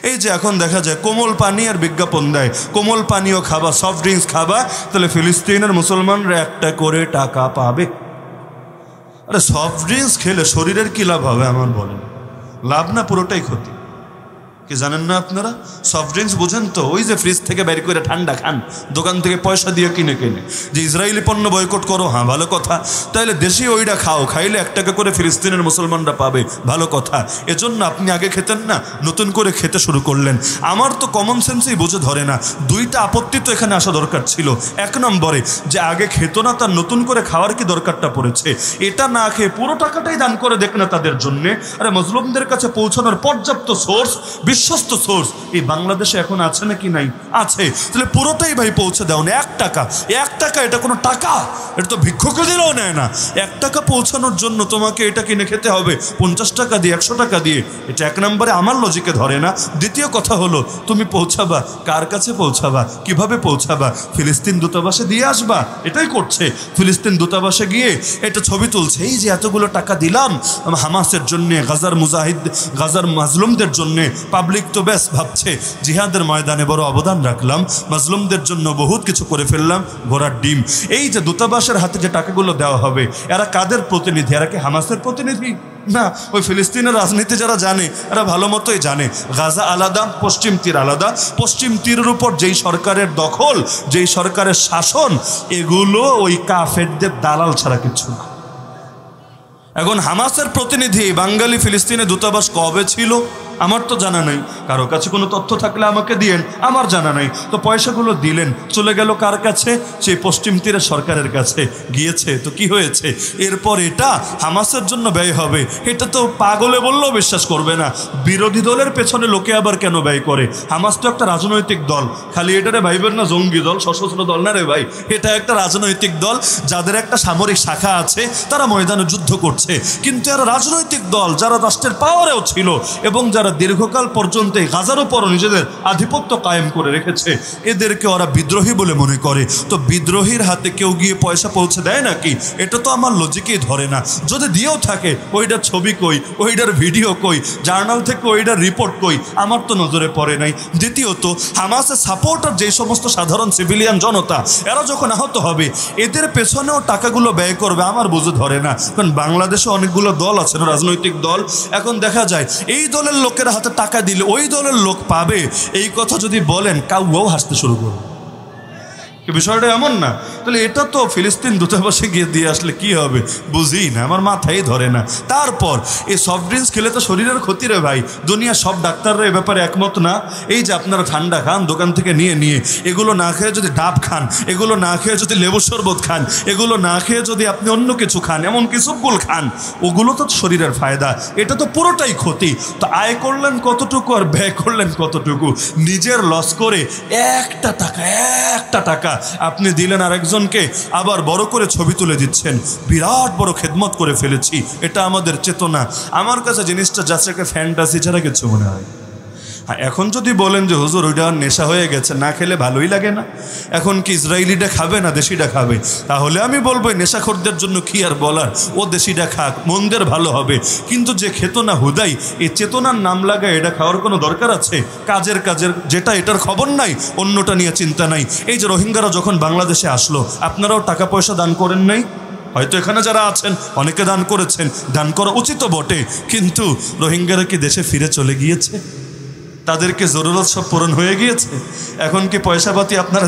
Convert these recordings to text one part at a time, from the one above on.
এই যে এখন দেখা যায় কোমল পানি আর বিজ্ঞাপন দেয়, কোমল পানীয় খাবা, সফট ড্রিঙ্কস খাবা, তাহলে ফিলিস্তিনের মুসলমানরা একটা করে টাকা পাবে। আরে সফট ড্রিঙ্কস খেলে শরীরের কি লাভ হবে আমার বলেন? লাভ না, পুরোটাই ক্ষতি। কি জানেন না আপনারা? সফট ড্রিঙ্কস বোঝেন তো? ওই যে ফ্রিজ থেকে বের করে ঠান্ডা খান, দোকান থেকে পয়সা দিয়ে কিনে যে ইসরায়েলি পণ্য বয়কট করো, হ্যাঁ ভালো কথা, তাইলে দেশি ওইটা খাও, খাইলে 1 টাকা করে ফিলিস্তিনের মুসলমানরা পাবে, ভালো কথা। এজন্য আপনি আগে খেতেন না, নতুন করে খেতে শুরু করলেন। আমার তো কমন সেন্সই বুঝে ধরে না। 2টা আপত্তি তো এখানে আসা দরকার ছিল। 1 নম্বরে যে আগে খেত না, তার নতুন করে খাওয়ার কি দরকারটা পড়েছে? এটা না খেয়ে পুরো টাকাটাই দান করে দেখ না তাদের জন্যে। আরে মজলুমদের কাছে পৌঁছানোর পর্যাপ্ত সোর্স, বিশ্বস্ত সোর্স এই বাংলাদেশে এখন আছে নাকি? নাই, আছে। তাহলে পুরোটাই ভাই পৌঁছে দাও না। 1 টাকা, 1 টাকা এটা কোনো টাকা? এটা তো ভিক্ষুক দিলেও নেয় না। 1 টাকা পৌঁছানোর জন্য তোমাকে এটা কিনে খেতে হবে 50 টাকা দিয়ে, 100 টাকা দিয়ে। এটা 1 নম্বরে আমার লজিকে ধরে না। দ্বিতীয় কথা হলো, তুমি পৌঁছাবা কার কাছে? পৌঁছাবা কিভাবে? পৌঁছাবা ফিলিস্তিন দূতাবাসে দিয়ে আসবা। এটাই করছে। ফিলিস্তিন দূতাবাসে গিয়ে এটা ছবি তুলছে, এই যে এতগুলো টাকা দিলাম হামাসের জন্য, গাজার মুজাহিদ, গাজার মাজলুমদের জন্য। পাবলিক তো ব্যাস ভাবছে জিহাদের ময়দানে বড় অবদান রাখলাম, মাজলুমদের জন্য বহুত কিছু করে ফেললাম, ঘোড়ার ডিম। এই যে দূতাবাসের হাতে যে টাকাগুলো দেওয়া হবে, এরা কাদের প্রতিনিধি? এরা কি হামাসের প্রতিনিধি? না, ওই ফিলিস্তিনের রাজনীতি যারা জানে এরা ভালো মতোই জানে গাজা আলাদা, পশ্চিম তীর আলাদা। পশ্চিম তীরের উপর যেই সরকারের দখল, যেই সরকারের শাসন, এগুলো ওই কাফেরদের দালাল ছাড়া কিছু না। এখন হামাসের প্রতিনিধি বাঙালি ফিলিস্তিনে দূতাবাস কবে ছিল আমার তো জানা নাই। কারো কাছে কোনো তথ্য থাকলে আমাকে দিয়েন, আমার জানা নাই। তো পয়সাগুলো দিলেন, চলে গেল কার কাছে? সেই পশ্চিম তীরের সরকারের কাছে গিয়েছে। তো কি হয়েছে? এরপর এটা হামাসের জন্য ব্যয় হবে, এটা তো পাগলে বললেও বিশ্বাস করবে না। বিরোধী দলের পেছনে লোকে আবার কেন ব্যয় করে? হামাস তো একটা রাজনৈতিক দল, খালি এটারে ভাইবেন না জঙ্গি দল, সশস্ত্র দল না রে ভাই। এটা একটা রাজনৈতিক দল, যাদের একটা সামরিক শাখা আছে, তারা ময়দানে যুদ্ধ করছে। কিন্তু এরা রাজনৈতিক দল যারা রাষ্ট্রের পাওয়ারেও ছিল এবং যারা দীর্ঘকাল পর্যন্ত গাজার উপর নিজেদের আধিপত্য কায়েম করে রেখেছে, এদেরকে ওরা বিদ্রোহী বলে মনে করে। তো বিদ্রোহীর হাতে কেউ গিয়ে পয়সা পৌঁছে দেয় নাকি? এটা তো আমার লজিকেই ধরে না। যদি দিয়েও থাকে, ওইটার ছবি কই, ওইটার ভিডিও কই, জার্নাল থেকে ওইটার রিপোর্ট কই, আমার তো নজরে পড়ে নাই। দ্বিতীয়ত, হামাসের সাপোর্টার যে সমস্ত সাধারণ সিভিলিয়ান জনতা, এরা যখন আহত হবে, এদের পেছনেও টাকাগুলো ব্যয় করবে, আমার বুঝে ধরে না। কারণ বাংলাদেশে অনেকগুলো দল আছে না, রাজনৈতিক দল। এখন দেখা যায় এই দলের লোকের হাতে টাকা দিলে ওই দলের লোক পাবে, এই কথা যদি বলেন কাউও হাসতে শুরু করবে। বিষয়টা এমন না? তাহলে এটা তো ফিলিস্তিন দূতাবাসে গিয়ে দিয়ে আসলে কি হবে বুঝি না, আমার মাথায় ধরে না। তারপর এই সফট ড্রিঙ্কস খেলে তো শরীরের ক্ষতি রে ভাই। দুনিয়া সব ডাক্তাররা এ ব্যাপারে একমত না। এই যে আপনারা ঠান্ডা খান দোকান থেকে নিয়ে, এগুলো না খেয়ে যদি ডাব খান, এগুলো না খেয়ে যদি লেবু শরবত খান, এগুলো না খেয়ে যদি আপনি অন্য কিছু খান, এমনকি সুপগুল খান, ওগুলো তো শরীরের ফায়দা। এটা তো পুরোটাই ক্ষতি। তো আয় করলেন কতটুকু আর ব্যয় করলেন কতটুকু? নিজের লস করে 1 টাকা আপনি দিলেন আরেকজনকে, আবার বড় করে ছবি তুলে দিচ্ছেন, বিরাট বড় খেদমত করে ফেলেছি। এটা আমাদের চেতনা। আমার কাছে জিনিসটা জাস্ট একটা ফ্যান্টাসি ছাড়া কিছু মনে হয়। হ্যাঁ, এখন যদি বলেন যে হুজুর ওইটা নেশা হয়ে গেছে, না খেলে ভালোই লাগে না, এখন কি ইসরায়েলিটা খাবে না দেশিটা খাবে? তাহলে আমি বলবো নেশাখোরদের জন্য কি আর বলার, ও দেশিটা খাক, মন্দের ভালো হবে। কিন্তু যে খেত না হুদাই, এই চেতনার নাম লাগায় এটা খাওয়ার কোনো দরকার আছে? কাজের যেটা এটার খবর নাই, অন্যটা নিয়ে চিন্তা নাই। এই যে রোহিঙ্গারা যখন বাংলাদেশে আসলো, আপনারাও টাকা পয়সা দান করেন নাই? হয়তো এখানে যারা আছেন অনেকে দান করেছেন, দান করা উচিত বটে। কিন্তু রোহিঙ্গারা কি দেশে ফিরে চলে গিয়েছে? তাদেরকে জরুরত সব পূরণ হয়ে গিয়েছে? এখন কি পয়সাপাতি আপনারা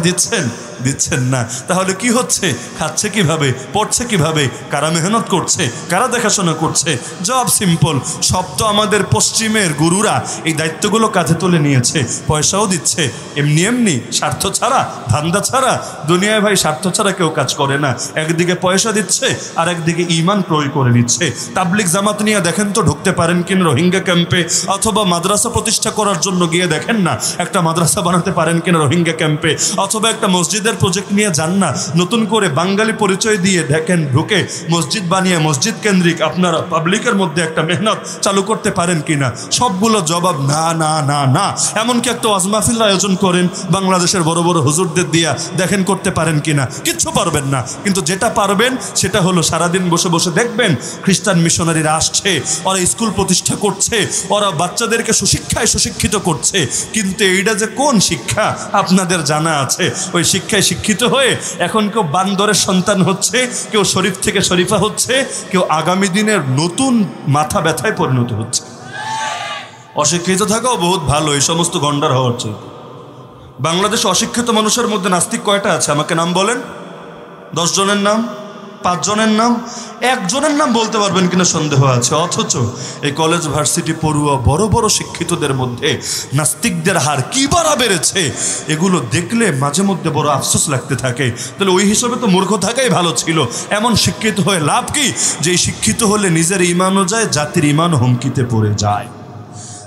দিচ্ছেন না? তাহলে কি হচ্ছে? খাচ্ছে কিভাবে, পড়ছে কিভাবে, কারা মেহনত করছে, কারা দেখাশোনা করছে? জবাব সিম্পল, সব তো আমাদের পশ্চিমের গুরুরা এই দায়িত্বগুলো কাঁধে তুলে নিয়েছে, পয়সাও দিচ্ছে। এমনি স্বার্থ ছাড়া, ধান্দা ছাড়া। দুনিয়ায় ভাই স্বার্থ ছাড়া কেউ কাজ করে না। একদিকে পয়সা দিচ্ছে আর একদিকে ঈমান ক্রয় করে নিচ্ছে। তাবলিগ জামাত নিয়ে দেখেন তো ঢুকতে পারেন কিনা রোহিঙ্গা ক্যাম্পে, অথবা মাদ্রাসা প্রতিষ্ঠা করার জন্য গিয়ে দেখেন না একটা মাদ্রাসা বানাতে পারেন কিনা রোহিঙ্গা ক্যাম্পে, অথবা একটা মসজিদে মসজিদের প্রজেক্ট নিয়ে যান না, নতুন করে বাঙালি পরিচয় দিয়ে দেখেন ঢুকে মসজিদ বানিয়ে মসজিদ কেন্দ্রিক আপনারা পাবলিকের মধ্যে একটা মেহনত চালু করতে পারেন কিনা? সবগুলো জবাব না না না না। এমনকি একটা ওয়াজ মাহফিল আয়োজন করেন বাংলাদেশের বড় বড় হুজুরদের দিয়া, দেখেন করতে পারেন কিনা? কিচ্ছু পারবেন না। কিন্তু যেটা পারবেন সেটা হলো সারাদিন বসে বসে দেখবেন খ্রিস্টান মিশনারিরা আসছে, ওরা স্কুল প্রতিষ্ঠা করছে, ওরা বাচ্চাদেরকে সুশিক্ষায় সুশিক্ষিত করছে। কিন্তু এইটা যে কোন শিক্ষা আপনাদের জানা আছে? ওই শিক্ষায় শিক্ষিত হয়ে এখন কেউ বান্দরের সন্তান হচ্ছে, কেউ শরীফ থেকে শরীফা হচ্ছে, কেউ আগামী দিনের নতুন মাথা ব্যথায় পরিণত হচ্ছে। অশিক্ষিত থাকাও বহুত ভালো এই সমস্ত গন্ডার হওয়ার চেয়ে। বাংলাদেশে অশিক্ষিত মানুষের মধ্যে নাস্তিক কয়টা আছে আমাকে নাম বলেন? 10 জনের নাম, 5 জনের নাম, 1 জনের নাম বলতে পারবেন কিনা সন্দেহ আছে। অথচ এই কলেজ ভার্সিটি পড়ুয়া বড় বড় শিক্ষিতদের মধ্যে নাস্তিকদের হার কি বাড়া বেড়েছে, এগুলো দেখলে মাঝে মধ্যে বড় আফসোস লাগতে থাকে। তাহলে ওই হিসাবে তো মূর্খ থাকাই ভালো ছিল। এমন শিক্ষিত হয়ে লাভ কি? যে শিক্ষিত হলে নিজের ইমানও যায়, জাতির ইমানও হুমকিতে পড়ে যায়।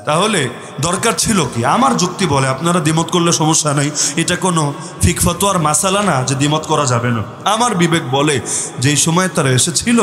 তাহলে দরকার ছিল কি? আমার যুক্তি বলে, আপনারা দ্বিমত করলে সমস্যা নাই, এটা কোনো ফিক ফতোয়ার মাসালা না যে দ্বিমত করা যাবে না। আমার বিবেক বলে যেই সময় তারা এসেছিল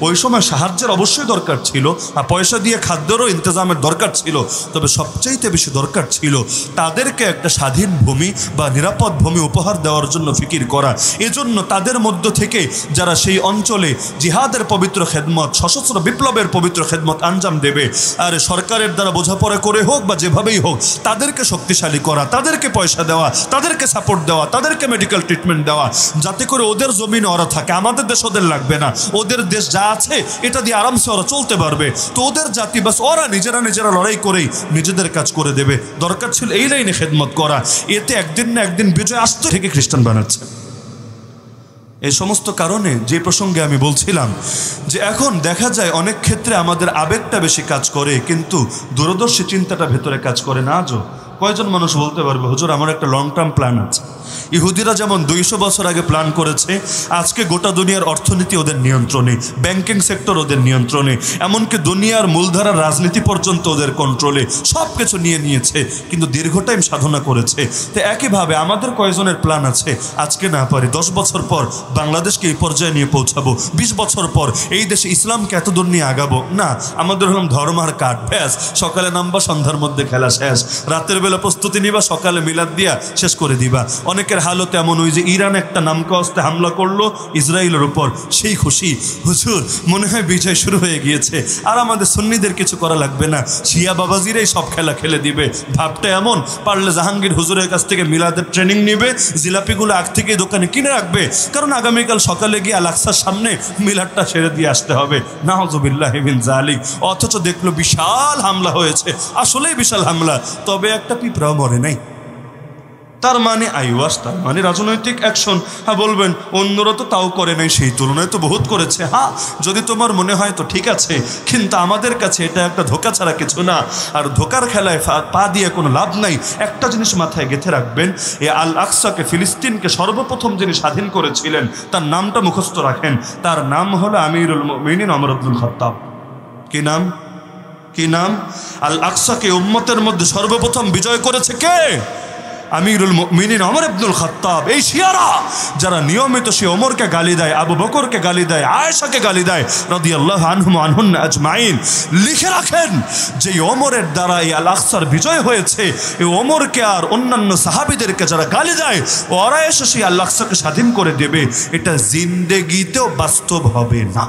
ওই সময় সাহায্যের অবশ্যই দরকার ছিল, আর পয়সা দিয়ে খাদ্যেরও ইন্তজামের দরকার ছিল। তবে সবচাইতে বেশি দরকার ছিল তাদেরকে একটা স্বাধীন ভূমি বা নিরাপদ ভূমি উপহার দেওয়ার জন্য ফিকির করা। এজন্য তাদের মধ্য থেকে যারা সেই অঞ্চলে জিহাদের পবিত্র খেদমত, সশস্ত্র বিপ্লবের পবিত্র খেদমত আঞ্জাম দেবে, আর সরকারের দ্বারা বোঝাপড়া করে হোক বা যেভাবেই হোক তাদেরকে শক্তিশালী করা, তাদেরকে পয়সা দেওয়া, তাদেরকে সাপোর্ট দেওয়া, তাদেরকে মেডিকেল ট্রিটমেন্ট দেওয়া, যাতে করে ওদের জমিনে ওরা থাকে। আমাদের দেশ ওদের লাগবে না, ওদের দেশ যা আছে এটা দিয়ে আরামসে ওরা চলতে পারবে। তো ওদের জাতি বাস ওরা নিজেরা লড়াই করেই নিজেদের কাজ করে দেবে। দরকার ছিল এই লাইনে খেদমত করা। এতে একদিন না একদিন বিজয় আসতে থেকে খ্রিস্টান বানাচ্ছে। এই সমস্ত কারণে যে প্রসঙ্গে আমি বলছিলাম যে এখন দেখা যায় অনেক ক্ষেত্রে আমাদের আবেগটা বেশি কাজ করে, কিন্তু দূরদর্শী চিন্তাটা ভেতরে কাজ করে না। আজও কয়জন মানুষ বলতে পারবে হুজুর আমার একটা লং টার্ম প্ল্যান আছে? ইহুদিরা যেমন 200 বছর আগে প্ল্যান করেছে, আজকে গোটা দুনিয়ার অর্থনীতি ওদের নিয়ন্ত্রণে, ব্যাংকিং সেক্টর ওদের নিয়ন্ত্রণে, এমনকি দুনিয়ার মূলধারার রাজনীতি পর্যন্ত ওদের কন্ট্রোলে, সব কিছু নিয়ে নিয়েছে, কিন্তু দীর্ঘ টাইম সাধনা করেছে। তো একইভাবে আমাদের কয়জনের প্ল্যান আছে আজকে না পারি 10 বছর পর বাংলাদেশকে এই পর্যায়ে নিয়ে পৌঁছাবো, 20 বছর পর এই দেশে ইসলামকে এত দূর নিয়ে আগাবো? না, আমাদের হলাম ধর্মার কাঠ, ব্যাস সকালে নামবা সন্ধ্যার মধ্যে খেলা শেষ, রাতের বেলা প্রস্তুতি নিবা, সকালে মিলাদ দিয়া শেষ করে দিবা। অনেকের হালত এমন, ওই যে ইরান একটা নামকা অস্তে হামলা করলো ইসরায়েলের উপর, সেই খুশি, হুজুর মনে হয় বিজয় শুরু হয়ে গিয়েছে, আর আমাদের সুন্নিদের কিছু করা লাগবে না, শিয়া বাবাজিরাই সব খেলা খেলে দিবে। ভাবটা এমন, পারলে জাহাঙ্গীর হুজুরের কাছ থেকে মিলাদের ট্রেনিং নিবে, জিলাপিগুলো আগ থেকে দোকানে কিনে রাখবে, কারণ আগামীকাল সকালে গিয়ে আল-আকসার সামনে মিলাদটা সেরে দিয়ে আসতে হবে। নাউযুবিল্লাহি মিন যালিক। অথচ দেখলো বিশাল হামলা হয়েছে, আসলেই বিশাল হামলা, তবে একটা পিঁপড়াও মরে নাই। তার মানে আইওয়াস, তার মানে রাজনৈতিক অ্যাকশন। হ্যাঁ বলবেন অন্যরা তো তাও করে নাই, সেই তুলনায় তো বহুত করেছে। হ্যাঁ, যদি তোমার মনে হয় তো ঠিক আছে, কিন্তু আমাদের কাছে এটা একটা ধোঁকা ছাড়া কিছু না। আর ধোঁকার খেলায় পা দিয়ে কোনো লাভ নাই। একটা জিনিস মাথায় গেঁথে রাখবেন, এই আল আকসাকে, ফিলিস্তিনকে সর্বপ্রথম যিনি স্বাধীন করেছিলেন তার নামটা মুখস্থ রাখেন। তার নাম হলো আমিরুল মুমিনিন ওমর ইবনুল খাত্তাব। কি নাম? কি নাম? আল আকসাকে উম্মতের মধ্যে সর্বপ্রথম বিজয় করেছে কে? আমিরুল মুমিনিন ওমর ইবনুল খাত্তাব। এই শিয়ারা যারা নিয়মিত সে ওমরকে গালি দেয়, আবু বকরকে গালি দেয়, আয়েশাকে গালি দেয় রাদিয়াল্লাহু আনহুম আনহুন্না আজমাইন, লিখে রাখেন যে ওমরের দ্বারা এই আল আকসার বিজয় হয়েছে। এই ওমরকে আর অন্যান্য সাহাবীদেরকে যারা গালি দেয়, ওরা এসে সেই আল আকসাকে স্বাধীন করে দেবে, এটা জিন্দেগিতেও বাস্তব হবে না।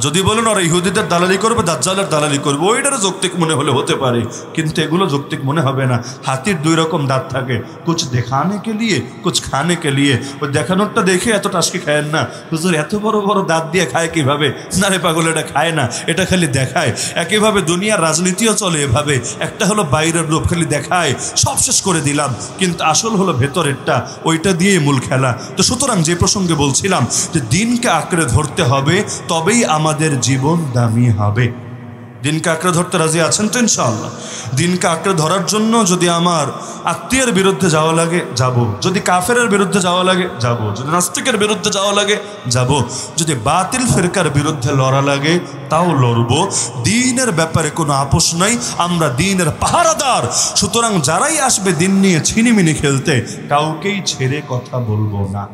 যদি বলেন ওরা ইহুদিদের দালালি করবে, দাজ্জালের দালালি করবে, ওইটারও যৌক্তিক মনে হলে হতে পারে, কিন্তু এগুলো যৌক্তিক মনে হবে না। হাতির 2 রকম দাঁত থাকে, কুছ দেখানে কে লিয়ে, কুছ খানে কে লিয়ে। ওই দেখানোরটা দেখে এত টাসকি খায়েন না, হুজুর এত বড় বড় দাঁত দিয়ে খায় কিভাবে? না রে পাগল, এটা খায় না, এটা খালি দেখায়। একইভাবে দুনিয়ার রাজনীতিও চলে এভাবে, একটা হলো বাইরের রূপ, খালি দেখায়, সব শেষ করে দিলাম, কিন্তু আসল হলো ভেতরেরটা, ওইটা দিয়েই মূল খেলা। তো সুতরাং যে প্রসঙ্গে বলছিলাম যে দিনকে আঁকড়ে ধরতে হবে, তবেই আমাদের জীবন দামি হবে। দিনকে আঁকড়ে ধরতে রাজি আছেন তো ইনশাআল্লাহ? দিনকে আঁকড়ে ধরার জন্য যদি আমার আত্মীয়ের বিরুদ্ধে যাওয়া লাগে যাব, যদি কাফেরের বিরুদ্ধে যাওয়া লাগে যাব, যদি নাস্তিকের বিরুদ্ধে যাওয়া লাগে যাব, যদি বাতিল ফিরকার বিরুদ্ধে লড়া লাগে তাও লড়ব। দিনের ব্যাপারে কোনো আপোষ নাই, আমরা দিনের পাহারাদার। সুতরাং যারাই আসবে দিন নিয়ে ছিনিমিনি খেলতে, কাউকেই ছেড়ে কথা বলবো না।